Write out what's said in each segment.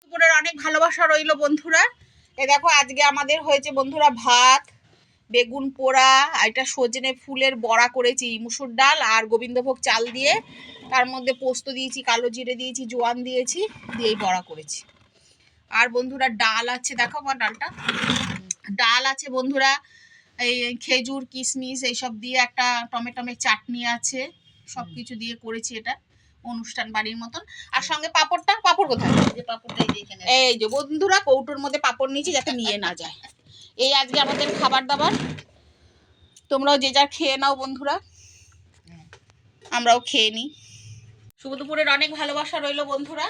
দুপুরের অনেক ভালোবাসা রইল বন্ধুরা। এ দেখো আজকে আমাদের হয়েছে বন্ধুরা ভাত, বেগুন পোড়া, এটা সজনে ফুলের বড়া করেছি মুসুর ডাল আর গোবিন্দভোগ চাল দিয়ে, তার মধ্যে পোস্ত দিয়েছি, কালো জিরে দিয়েছি, জোয়ান দিয়েছি, দিয়েই বড়া করেছি। আর বন্ধুরা ডাল আছে, দেখো আমার ডালটা, ডাল আছে বন্ধুরা, এই খেজুর কিশমিশ এইসব দিয়ে একটা টমেটোমের চাটনি আছে, সব কিছু দিয়ে করেছি এটা অনুষ্ঠান বাড়ির মতন। আর সঙ্গে পাঁপড়টা, পাঁপড় কোথায়? এই যে বন্ধুরা কৌটোর মধ্যে পাঁপড় নিয়েছি যাতে নিয়ে না যায়। এই আজকে আমাদের খাবার দাবার, তোমরাও যে যার খেয়ে নাও বন্ধুরা, আমরাও খেয়ে নিই। শুভ দুপুরের অনেক ভালোবাসা রইলো বন্ধুরা।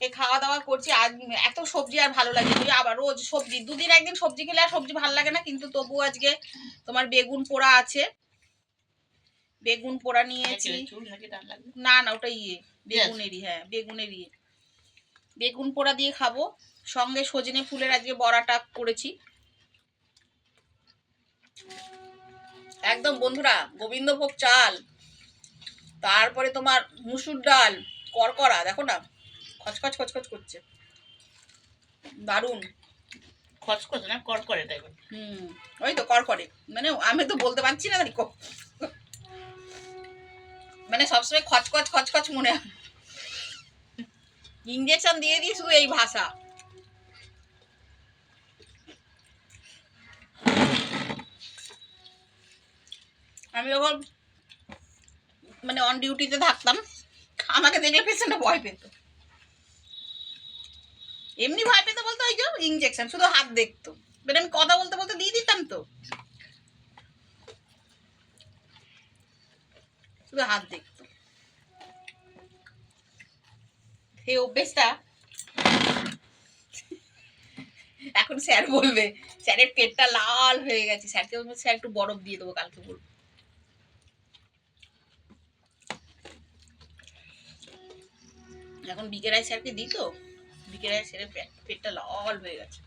এই খাওয়া দাওয়া করছি। আজ এত সবজি আর ভালো লাগে না, আবার রোজ সবজি, দুদিন একদিন সবজি খেলে আর সবজি ভালো লাগে না, কিন্তু তবু আজকে তোমার বেগুন পোড়া আছে, বেগুন পোড়া নিয়েছি। না না ওটা বেগুনেরই, হ্যাঁ বেগুনেরই, বেগুন পোড়া দিয়ে খাবো। সঙ্গে সজনে ফুলের আজকে বড়াটা করেছি। একদম বন্ধুরা গোবিন্দভোগ চাল, তারপরে তোমার মুসুর ডাল, করকরা, দেখো না খচখচ খচখচ করছে, দারুণ খচখচ না করকরে তাই। ওই তো করকরে, মানে আমি তো বলতে পারছি না, মানে সবসময় খচখচ খচখচ মনে হয়, ইঞ্জেকশন দিয়ে দিই শুধু এই ভাষা। আমি যখন মানে অন ডিউটিতে থাকতাম, আমাকে দেখলে পেছনে ভয় পেত, এমনি ভয় পেতে বলতো ওই যে ইঞ্জেকশন, শুধু হাত দেখতো, মানে আমি কথা বলতে বলতে দিয়ে দিতাম তো, শুধু হাত দেখতো। এই অভ্যেসটা এখন স্যার বলবে, স্যারের পেটটা লাল হয়ে গেছে, স্যারকে বলবো স্যার একটু বরফ দিয়ে দেবো, কালকে বলবো। এখন বিকেরাই স্যারকে দিই তো, বিকেরাই স্যারের পেটটা লাল হয়ে গেছে।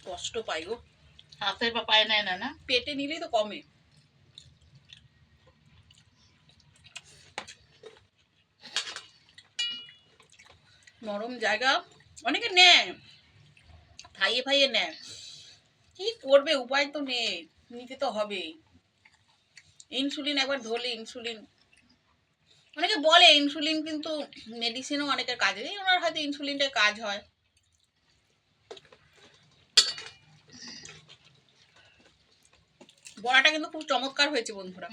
কষ্ট পাই গো, হাতে বা পায়ে নেয় না, না পেটে নিলেই তো কমে। নরম জায়গা অনেকে নেয়, খাইয়ে ফাইয়ে নেয়, কি করবে, উপায় তো নেই, নিতে তো হবে। ইনসুলিন একবার ধরলে ইনসুলিন, অনেকে বলে ইনসুলিন কিন্তু মেডিসিনও অনেকের কাজে নেই, ওনার হয়তো ইনসুলিনটার কাজ হয়। বড়াটা কিন্তু খুব চমৎকার হয়েছে বন্ধুরা।